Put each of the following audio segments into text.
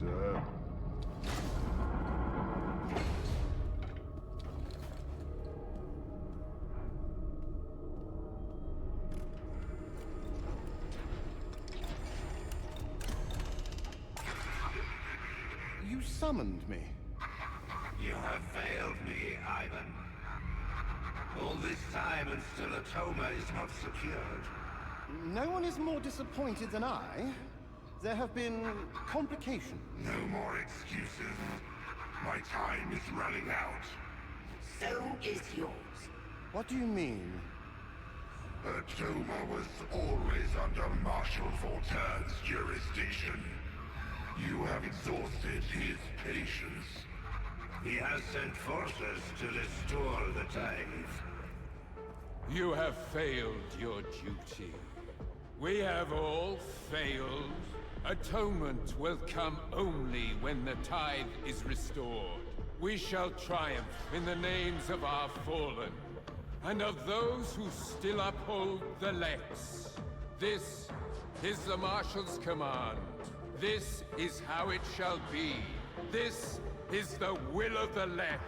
sir. You summoned me. You have failed me, Ivan. All this time and still Atoma is not secured. No one is more disappointed than I. There have been complications. No more excuses. My time is running out. So is yours. What do you mean? Atoma was always under Marshal Voltaire's jurisdiction. You have exhausted his patience. He has sent forces to restore the tide. You have failed your duty. We have all failed. Atonement will come only when the tide is restored. We shall triumph in the names of our fallen, and of those who still uphold the Lex. This is the Marshal's command. This is how it shall be. This is the will of the Lex.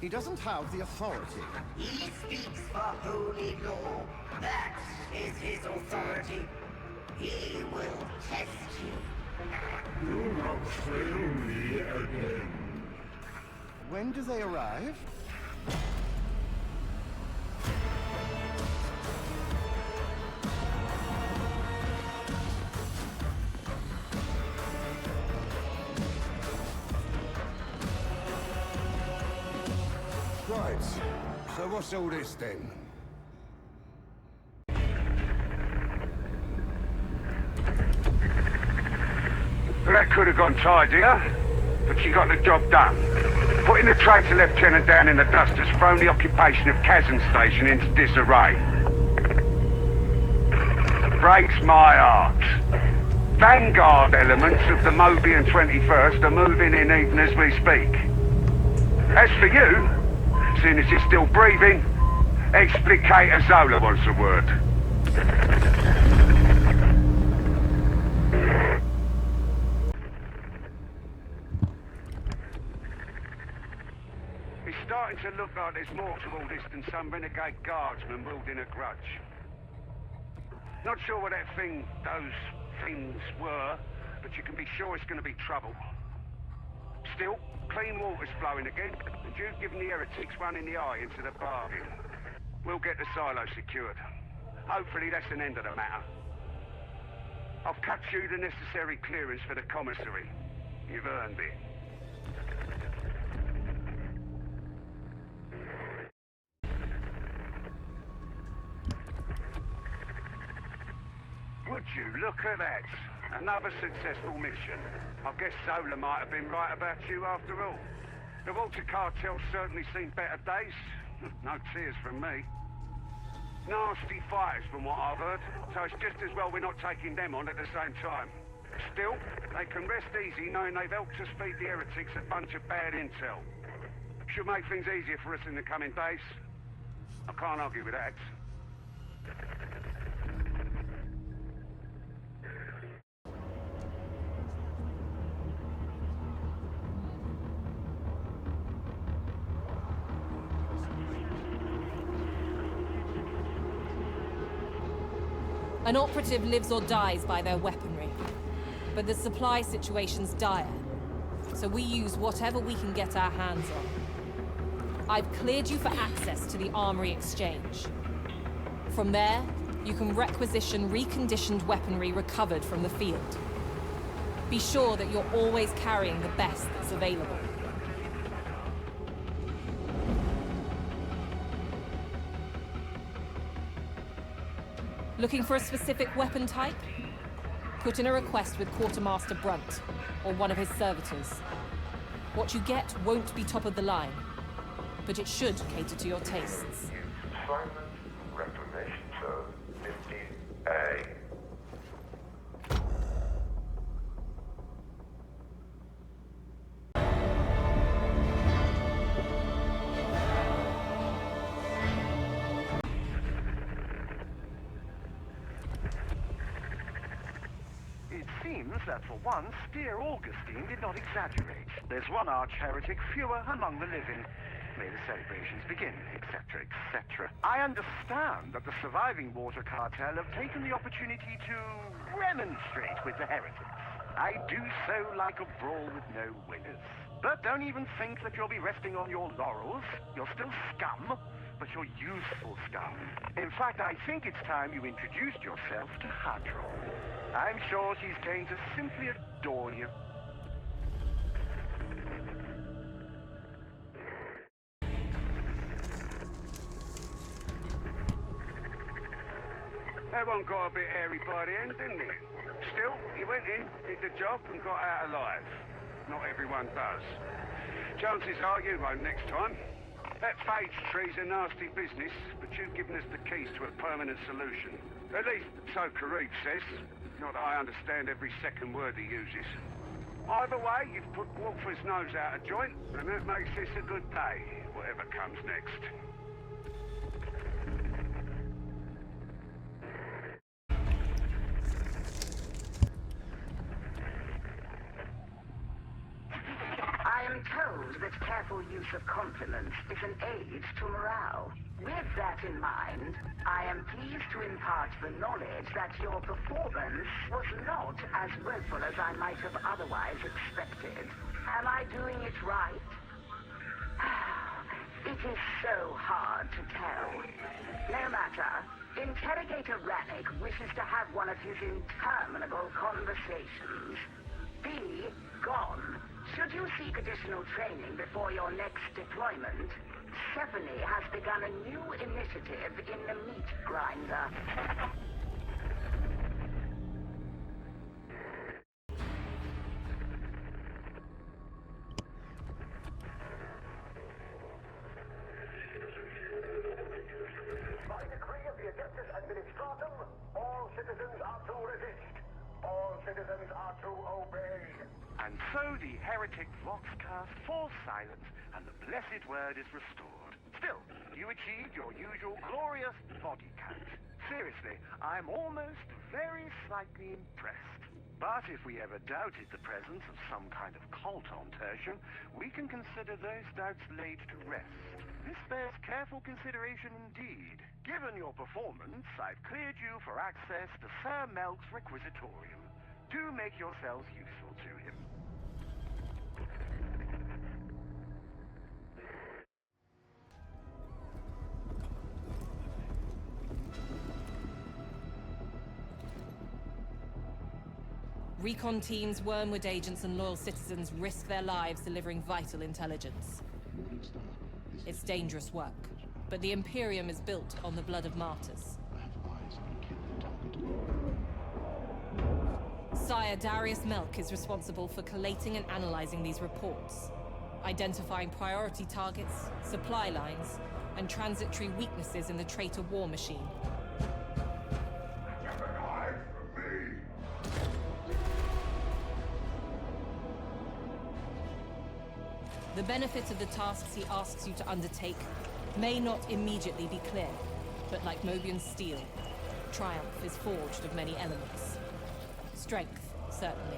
He doesn't have the authority. He speaks for holy law. That is his authority. He will test you. You will fail me again. When do they arrive? Right. So what's all this then? Well, that could have gone tidier, but she got the job done. Putting the traitor lieutenant down in the dust has thrown the occupation of Kasm Station into disarray. Breaks my heart. Vanguard elements of the Moebian 21st are moving in even as we speak. As for you, seeing as you're still breathing, Explicator Zola wants a word. It's starting to look like there's more to all this than some renegade guardsman wielding a grudge. Not sure what those things were, but you can be sure it's going to be trouble. Still, clean water's flowing again, and you've given the heretics one in the eye into the bargain. We'll get the silo secured. Hopefully that's an end of the matter. I've cut you the necessary clearance for the commissary. You've earned it. Would you look at that? Another successful mission. I guess Zola might have been right about you after all. The Walter Cartel's certainly seen better days. No tears from me. Nasty fighters from what I've heard, so it's just as well we're not taking them on at the same time. Still, they can rest easy knowing they've helped us feed the heretics a bunch of bad intel. Should make things easier for us in the coming days. I can't argue with that. An operative lives or dies by their weaponry, but the supply situation's dire, so we use whatever we can get our hands on. I've cleared you for access to the Armory exchange. From there, you can requisition reconditioned weaponry recovered from the field. Be sure that you're always carrying the best that's available. Looking for a specific weapon type? Put in a request with Quartermaster Brunt, or one of his servitors. What you get won't be top of the line, but it should cater to your tastes. Assignment Reclamation Zone 15A. It seems that for once, dear Augustine did not exaggerate. There's one arch-heretic fewer among the living. May the celebrations begin, etc., etc. I understand that the surviving water cartel have taken the opportunity to remonstrate with the heretics. I do so like a brawl with no winners. But don't even think that you'll be resting on your laurels. You're still scum, but you're useful scum. In fact, I think it's time you introduced yourself to Hadron. I'm sure she's going to simply adore you. That one got a bit hairy by the end, didn't it? Still, he went in, did the job, and got out alive. Not everyone does. Chances are you won't next time. That phage tree's a nasty business, but you've given us the keys to a permanent solution. At least, so Korin says. Not that I understand every second word he uses. Either way, you've put Wolfer's nose out of joint, and that makes this a good day, whatever comes next. I am told that careful use of compliments is an aid to morale. With that in mind, I am pleased to impart the knowledge that your performance was not as woeful as I might have otherwise expected. Am I doing it right? It is so hard to tell. No matter. Interrogator Rannick wishes to have one of his interminable conversations. Be gone. Should you seek additional training before your next deployment, Stephanie has begun a new initiative in the meat grinder. By decree of the Adeptus Administratum, all citizens are to resist. All citizens are to obey. And so the heretic Voxcast falls silent, and the blessed word is restored. Still, you achieved your usual glorious body count. Seriously, I'm almost very slightly impressed. But if we ever doubted the presence of some kind of cult on Tertium, we can consider those doubts laid to rest. This bears careful consideration indeed. Given your performance, I've cleared you for access to Sir Melk's requisitorium. Do make yourselves useful to him. Recon teams, Wormwood agents, and loyal citizens risk their lives delivering vital intelligence. It's dangerous work, but the Imperium is built on the blood of martyrs. Sire Darius Melk is responsible for collating and analyzing these reports, identifying priority targets, supply lines, and transitory weaknesses in the traitor war machine. The benefit of the tasks he asks you to undertake may not immediately be clear, but like Moebian steel, triumph is forged of many elements. Strength, certainly.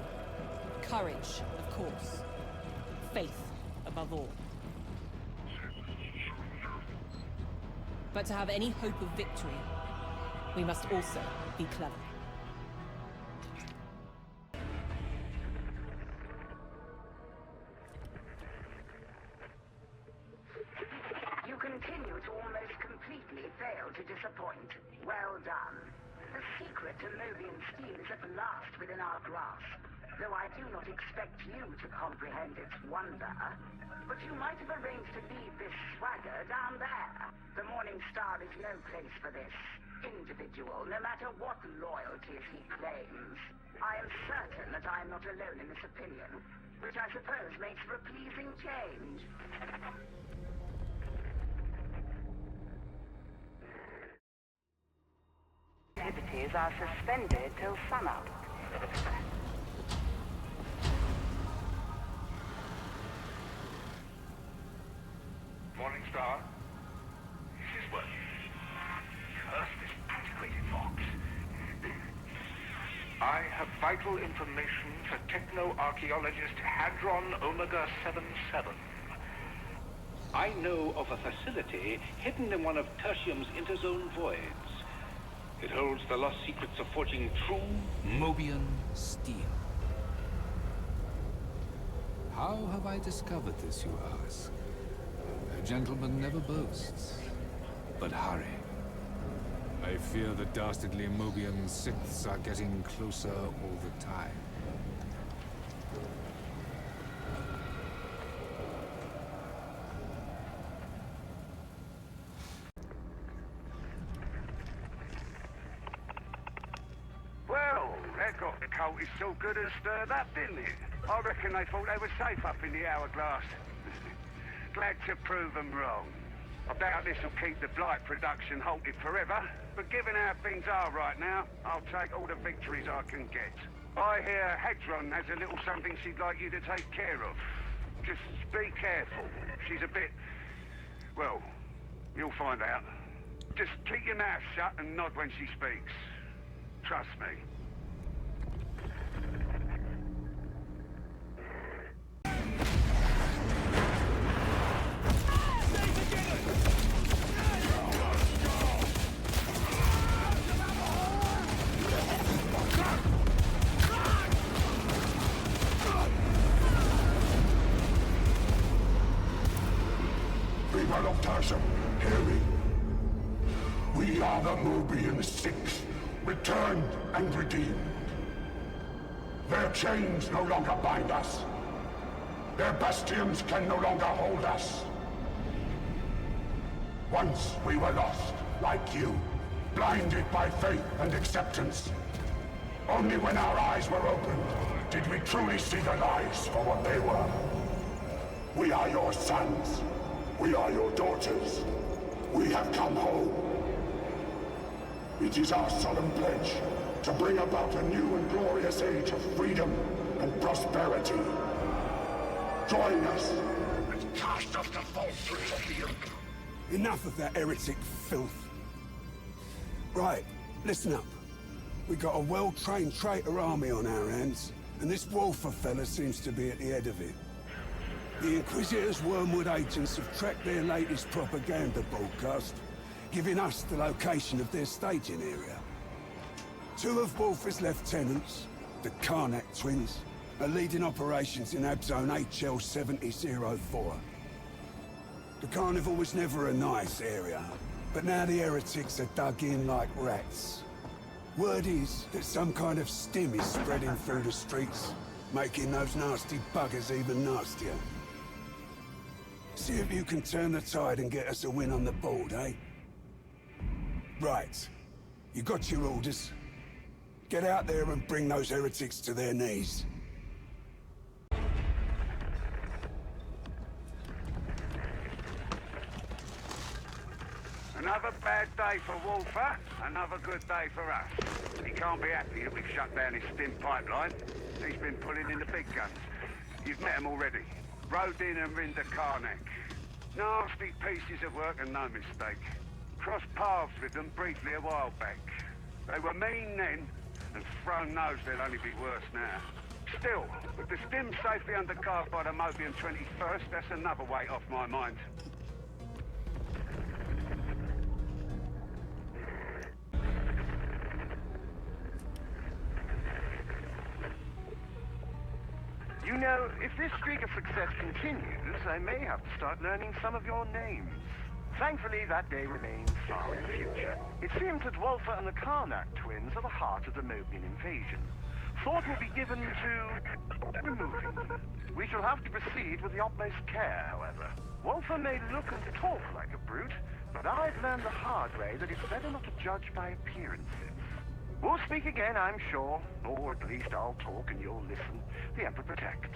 Courage, of course. Faith, above all. But to have any hope of victory, we must also be clever. You continue to almost completely fail to disappoint. Well done. The secret to Moebian steel is at last within our grasp, though I do not expect you to comprehend its wonder. But you might have arranged to leave this swagger down there. The Morning Star is no place for this individual, no matter what loyalties he claims. I am certain that I am not alone in this opinion, which I suppose makes for a pleasing change. Activities are suspended till sunup. Morning Star. This is working. Curse this antiquated fox. I have vital information for Technoarchaeologist Hadron Omega 77. I know of a facility hidden in one of Tertium's interzone voids. It holds the lost secrets of forging true Moebian steel. How have I discovered this, you ask? A gentleman never boasts. But hurry. I fear the dastardly Moebian sixths are getting closer all the time. Well, that got the cultists so good and stirred up, didn't it? I reckon they thought they were safe up in the hourglass. Glad to prove them wrong. I doubt this will keep the Blight production halted forever, but given how things are right now, I'll take all the victories I can get. I hear Hadron has a little something she'd like you to take care of. Just be careful. She's a bit... well, you'll find out. Just keep your mouth shut and nod when she speaks. Trust me. People of Kasm, hear me. We are the Moebian Six, returned and redeemed. Their chains no longer bind us. Their bastions can no longer hold us. Once we were lost, like you, blinded by faith and acceptance. Only when our eyes were opened did we truly see the lies for what they were. We are your sons. We are your daughters. We have come home. It is our solemn pledge to bring about a new and glorious age of freedom and prosperity. Join us and cast off the falsehoods of the Yoke. Enough of that heretic filth. Right, listen up. We got a well-trained traitor army on our hands, and this Wlof fella seems to be at the head of it. The Inquisitor's Wormwood agents have tracked their latest propaganda broadcast, giving us the location of their staging area. Two of Wlof's lieutenants, the Karnak twins, are leading operations in Abzone HL 7004. The Carnival was never a nice area, but now the heretics are dug in like rats. Word is that some kind of stim is spreading through the streets, making those nasty buggers even nastier. See if you can turn the tide and get us a win on the board, eh? Right. You got your orders. Get out there and bring those heretics to their knees. Another bad day for Wolfer, another good day for us. He can't be happy that we've shut down his Stim pipeline. He's been pulling in the big guns. You've met him already. Rodin and Rinda Karnak. Nasty pieces of work and no mistake. Crossed paths with them briefly a while back. They were mean then, and Throne knows they'll only be worse now. Still, with the Stim safely undercarved by the Moebian 21st, that's another weight off my mind. You know, if this streak of success continues, I may have to start learning some of your names. Thankfully, that day remains far in the future. It seems that Wlof and the Karnak twins are the heart of the Moebian invasion. Thought will be given to removing them. We shall have to proceed with the utmost care, however. Wlof may look and talk like a brute, but I've learned the hard way that it's better not to judge by appearances. We'll speak again, I'm sure. Or at least I'll talk and you'll listen. The Emperor protects.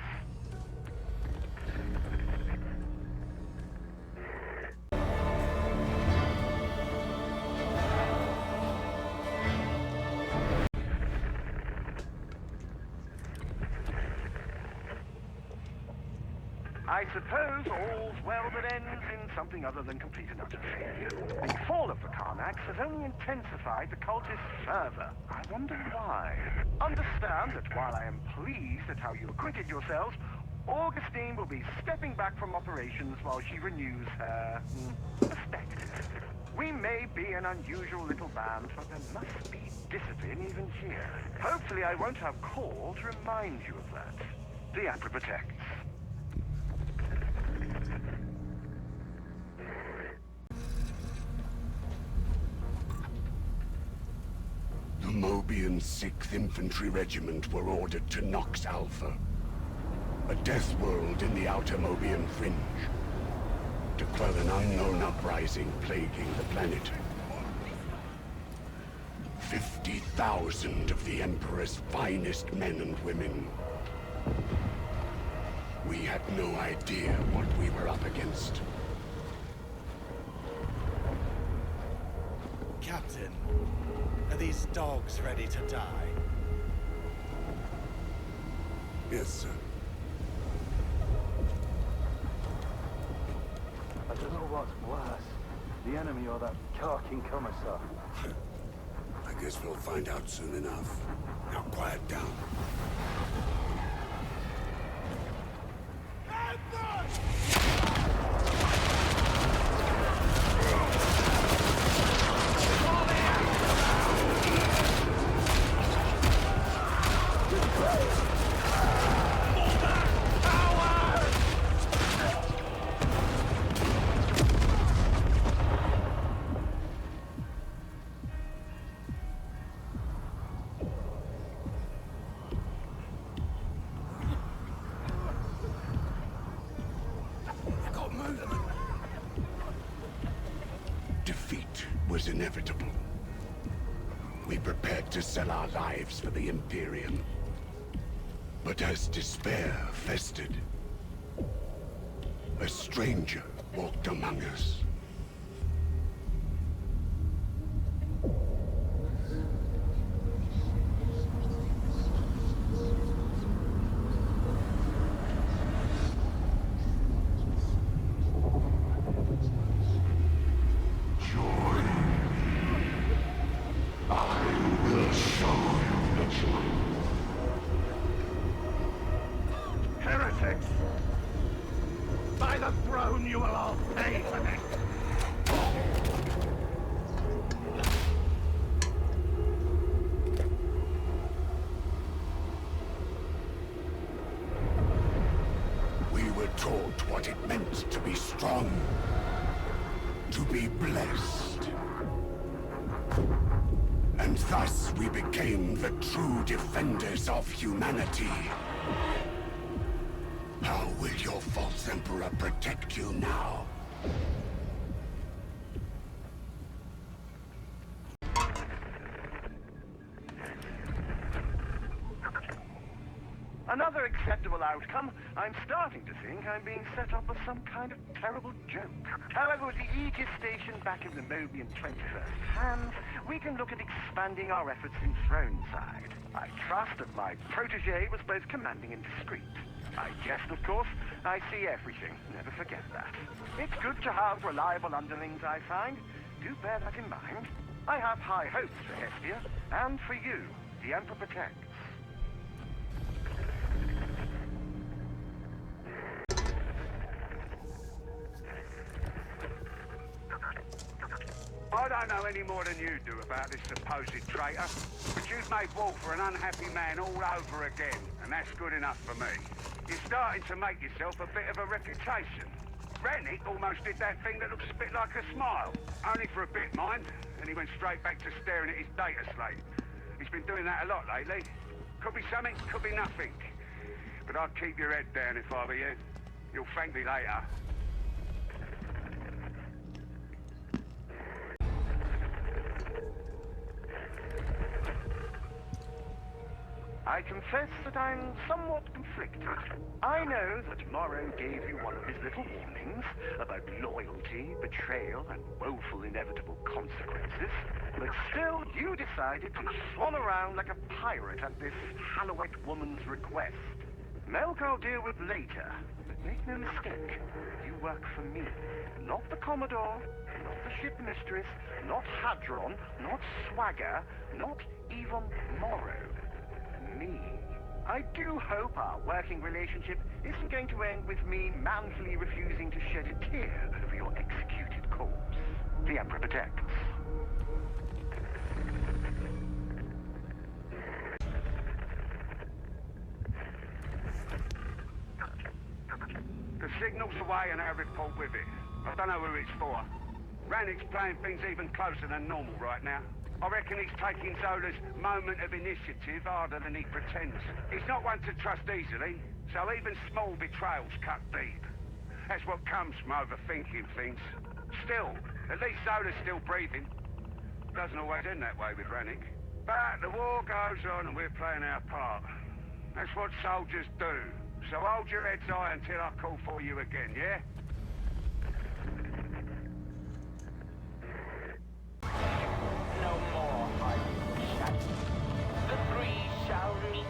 I suppose all's well that ends in something other than complete and utter failure. The fall of the Karnaks has only intensified the cultists further. I wonder why. Understand that while I am pleased at how you acquitted yourselves, Augustine will be stepping back from operations while she renews her perspective. We may be an unusual little band, but there must be discipline even here. Hopefully I won't have call to remind you of that. The Emperor protects. The Moebian 6th Infantry Regiment were ordered to Nox Alpha, a death world in the outer Moebian fringe, to quell an unknown uprising plaguing the planet. 50,000 of the Emperor's finest men and women. We had no idea what we were up against. Captain, are these dogs ready to die? Yes, sir. I don't know what's worse, the enemy or that carking commissar. I guess we'll find out soon enough. Now quiet down. Defeat was inevitable. We prepared to sell our lives for the Imperium. But as despair festered, a stranger walked among us. Heretics! By the throne, you will all pay for this! We were taught what it meant to be strong, to be blessed. And thus we became the true defenders of humanity. How will your false emperor protect you now? Another acceptable outcome. I'm starting to think I'm being set up as some kind of terrible joke. However, with the Aegis station back in the Moebian 21st hands, we can look at expanding our efforts in Throneside. I trust that my protege was both commanding and discreet. I jest, of course. I see everything. Never forget that. It's good to have reliable underlings, I find. Do bear that in mind. I have high hopes for Hestia, and for you. The Emperor protects. I don't know any more than you do about this supposed traitor, but you've made Wolf an unhappy man all over again, and that's good enough for me. You're starting to make yourself a bit of a reputation. Rennick almost did that thing that looks a bit like a smile. Only for a bit, mind, and he went straight back to staring at his data slate. He's been doing that a lot lately. Could be something, could be nothing. But I'd keep your head down if I were you. You'll thank me later. I confess that I'm somewhat conflicted. I know that Morrow gave you one of his little warnings about loyalty, betrayal, and woeful inevitable consequences, but still you decided to swan around like a pirate at this Halloween woman's request. Melk I'll deal with later, but Make no mistake, you work for me. Not the Commodore, not the ship mistress, not Hadron, not Swagger, not even Morrow. Me. I do hope our working relationship isn't going to end with me manfully refusing to shed a tear over your executed corpse. The Emperor protects. The signal's away and our report with it. I don't know who it's for. Rannick's playing things even closer than normal right now. I reckon he's taking Zola's moment of initiative harder than he pretends. He's not one to trust easily, so even small betrayals cut deep. That's what comes from overthinking things. Still, at least Zola's still breathing. Doesn't always end that way with Rannick. But the war goes on and we're playing our part. That's what soldiers do. So hold your heads high until I call for you again, yeah? No more hiding shadows. The three shall meet.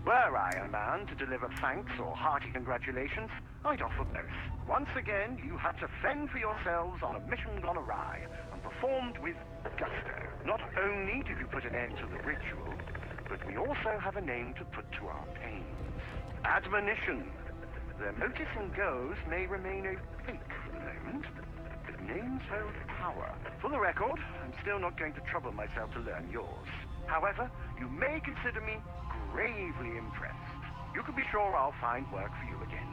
Were I a man to deliver thanks or hearty congratulations, I'd offer both. Once again, you had to fend for yourselves on a mission gone awry, and performed with gusto. Not only did you put an end to the ritual, but we also have a name to put to our pains. Admonition. Their motives and goals may remain opaque for the moment, but names hold power. For the record, I'm still not going to trouble myself to learn yours. However, you may consider me gravely impressed. You can be sure I'll find work for you again.